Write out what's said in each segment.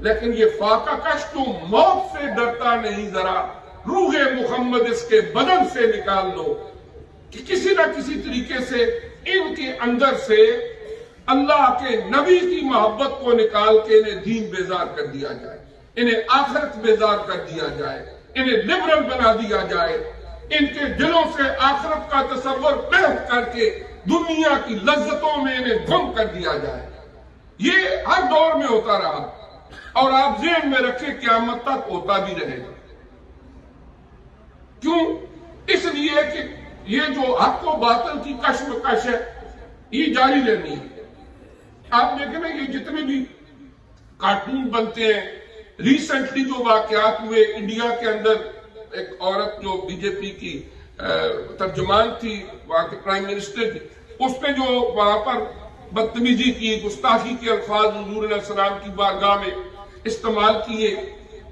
लेकिन ये फाका कश तो मौत से डरता नहीं, जरा रूहे मोहम्मद इसके बदन से निकाल लो कि किसी ना किसी तरीके से इनके अंदर से अल्लाह के नबी की मोहब्बत को निकाल के इन्हें दीन बेजार कर दिया जाए, इन्हें आखिरत बेजार कर दिया जाए, इन्हें लिबरल बना दिया जाए, इनके दिलों से आखिरत का तस्वर पैद करके दुनिया की लज्जतों में इन्हें गुम कर दिया जाए। ये हर दौर में होता रहा और आप ज़हन में रखें क़यामत तक होता भी रहेगा। क्यों? इसलिए कि ये जो हक व बातिल की कशमकश है ये जारी रहनी है। आप देखें ना, ये जितने भी कार्टून बनते हैं, रिसेंटली जो वाकयात हुए इंडिया के अंदर, एक औरत जो बीजेपी की तर्जुमान थी, वहां के प्राइम मिनिस्टर की, उसने जो वहां पर बदतमीजी की, गुस्ताखी के अल्फाज हुजूर अलैहि सलाम की बारगाह में इस्तेमाल किए।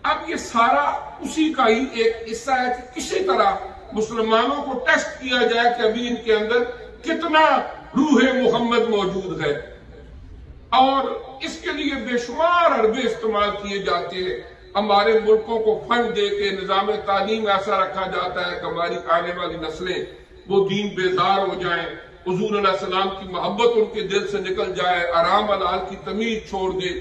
अब ये सारा उसी का ही एक हिस्सा है कि किसी तरह मुसलमानों को टेस्ट किया जाए कि अभी इनके अंदर कितना रूहे मोहम्मद मौजूद है, और इसके लिए बेशुमार अरबे इस्तेमाल किए जाते हैं। हमारे मुल्कों को फंड दे के निजाम तालीम ऐसा रखा जाता है कि हमारी आने वाली नस्लें वो दीन बेजार हो जाएं, हुजूर अलैहि सलाम की मोहब्बत उनके दिल से निकल जाए, आराम हलाल की तमीज छोड़ दे,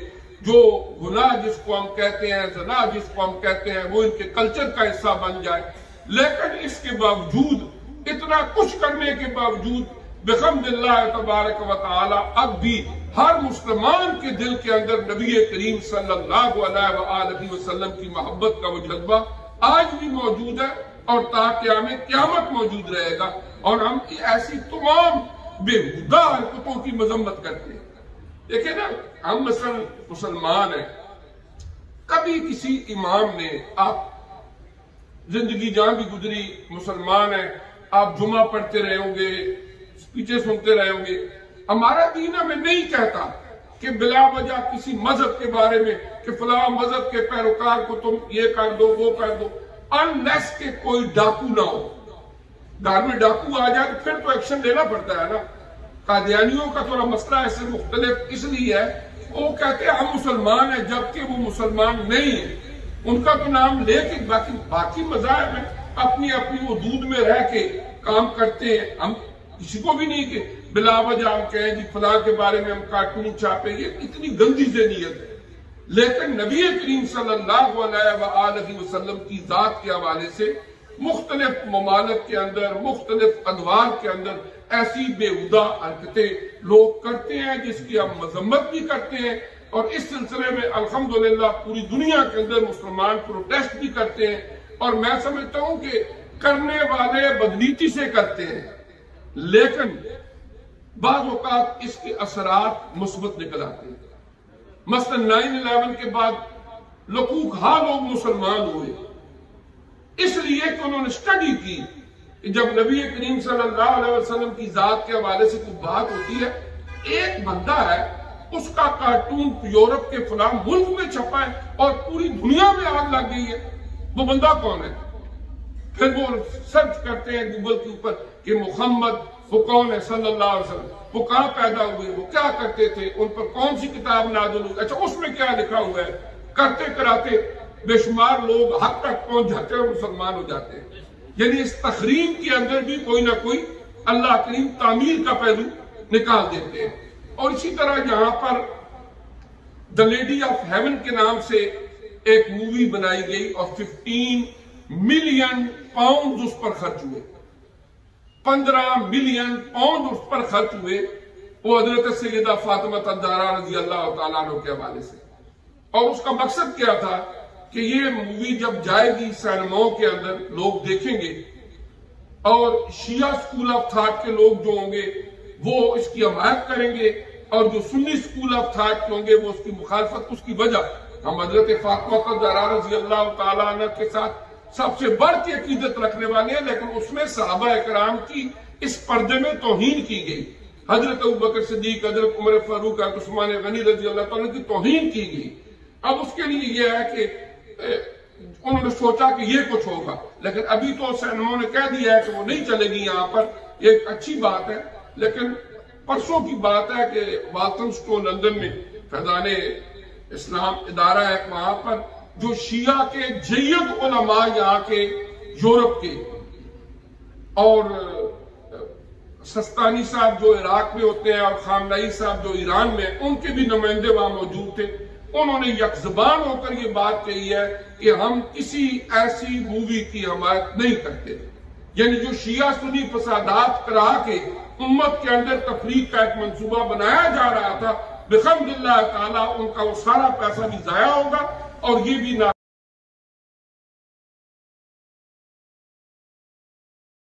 जो गुनाह जिसको हम कहते हैं, ज़ना जिसको हम कहते हैं, वो इनके कल्चर का हिस्सा बन जाए। लेकिन इसके बावजूद, इतना कुछ करने के बावजूद बिहम्दिल्लाह तबारक व तआला अब भी हर मुसलमान के दिल के अंदर नबी करीम सल्लल्लाहु अलैहि वसल्लम की मोहब्बत का वो जज्बा आज भी मौजूद है और ताक़यामत क़यामत मौजूद रहेगा। और हम ऐसी तमाम बेहुदा हरकतों की मजम्मत करते हैं। देखिए ना, हम मसलन मुसलमान हैं, कभी किसी इमाम ने, आप जिंदगी जहां भी गुजरी मुसलमान है, आप जुमा पढ़ते रहे होंगे, स्पीचें सुनते रहे होंगे, हमारा दीन हमें नहीं कहता कि बिला वजह किसी मजहब के बारे में कि फला मजहब के पैरोकार को तुम ये कर दो वो कर दो, अनलेस के कोई डाकू ना हो। घर में डाकू आ जाए तो फिर तो एक्शन लेना पड़ता है ना। कादियानियों का थोड़ा मसला ऐसे मुख्तलिफ इसलिए है, वो कहते हैं हम मुसलमान हैं जबकि वो मुसलमान नहीं है। उनका तो नाम लेके बाकी मज़ाहिब में अपनी अपनी वो दूध में रह के काम करते हैं। हम किसी को भी नहीं कि बिला वजह हम कहें जी फला के बारे में हम कार्टून छापे, ये इतनी गंदी ज़हनियत है। लेकिन नबी करीम सल्लल्लाहु अलैहि वसल्लम की जात के हवाले से मुख्तलिफ ममालिक के अंदर, मुख्तलिफ अदवार के अंदर ऐसी बेहुदा हरकतें लोग करते हैं जिसकी हम मजम्मत भी करते हैं। और इस सिलसिले में अल्हम्दुलिल्लाह पूरी दुनिया के अंदर मुसलमान प्रोटेस्ट भी करते हैं। और मैं समझता हूं कि करने वाले बदनीति से करते हैं, लेकिन बाज़ औक़ात इसके असरात मुस्बत निकल आते हैं। मसलन 9/11 के बाद लकूखा लोग मुसलमान हुए इसलिए कि उन्होंने स्टडी की कि जब नबी करीम सल्लल्लाहु अलैहि वसल्लम की जात के हवाले से कोई बात होती है, एक बंदा है उसका कार्टून यूरोप के फला मुल्क में छपा है और पूरी दुनिया में आग लग गई है, वो बंदा कौन है? फिर वो सर्च करते हैं गूगल के ऊपर कि मोहम्मद वो कौन है सल्लल्लाहु अलैहि वसल्लम, वो कहां पैदा हुए, वो क्या करते थे, उन पर कौन सी किताब नाज़िल हुई, अच्छा उसमें क्या लिखा हुआ है। करते कराते बेशुमार लोग हद तक पहुंच जाते हैं और मुसलमान हो जाते हैं। यानी इस तखरीम के अंदर भी कोई ना कोई अल्लाह करीम तामीर का पहलू निकाल देते हैं। और इसी तरह यहां पर द लेडी ऑफ हेवन के नाम से एक मूवी बनाई गई और 15 मिलियन पाउंड उस पर खर्च हुए, 15 मिलियन पाउंड उस पर खर्च हुए, वो हजरत सैयदा फातिमा ज़हरा रज़ी अल्लाह तआला अन्हा के हवाले से। और उसका मकसद क्या था कि ये मूवी जब जाएगी सिनेमाओं के अंदर लोग देखेंगे और शिया स्कूल ऑफ थॉट के लोग जो होंगे वो इसकी हमायत करेंगे और जो सुन्नी स्कूल ऑफ थॉट के होंगे वो उसकी मुखालफत। उसकी वजह हम हजरत फातिमा ज़हरा रज़ी अल्लाह तआला अन्हा के साथ सबसे बढ़ के अकीदत रखने वाले हैं, लेकिन उसमें सहाबा इकराम की इस पर्दे में तौहीन की गई। हजरत अबू बकर सिद्दीक, हजरत उमर फारूक, उस्मान गनी रज़ी अल्लाह तआला की तौहीन की गई। अब उसके लिए यह है कि उन्होंने सोचा कि ये कुछ होगा, लेकिन अभी तो सिनेमा ने कह दिया है कि वो नहीं चलेगी यहां पर। एक अच्छी बात है, लेकिन परसों की बात है कि वाल्थमस्टोन लंदन में फैजाने इस्लाम इदारा है वहां पर, जो शिया के जय्यद उलमा यहाँ के यूरोप के, और सस्तानी साहब जो इराक में होते हैं और खामनाई साहब जो ईरान में, उनके भी नुमाइंदे वहां मौजूद थे। उन्होंने यकजबान होकर ये बात कही है कि हम किसी ऐसी मूवी की हमायत नहीं करते। यानी जो शिया सुनी फसादात करा के उम्मत के अंदर तफरीक का एक मंसूबा बनाया जा रहा था, बिहम्दिल्लाह ताला उनका वो सारा पैसा भी जाया होगा और ये भी ना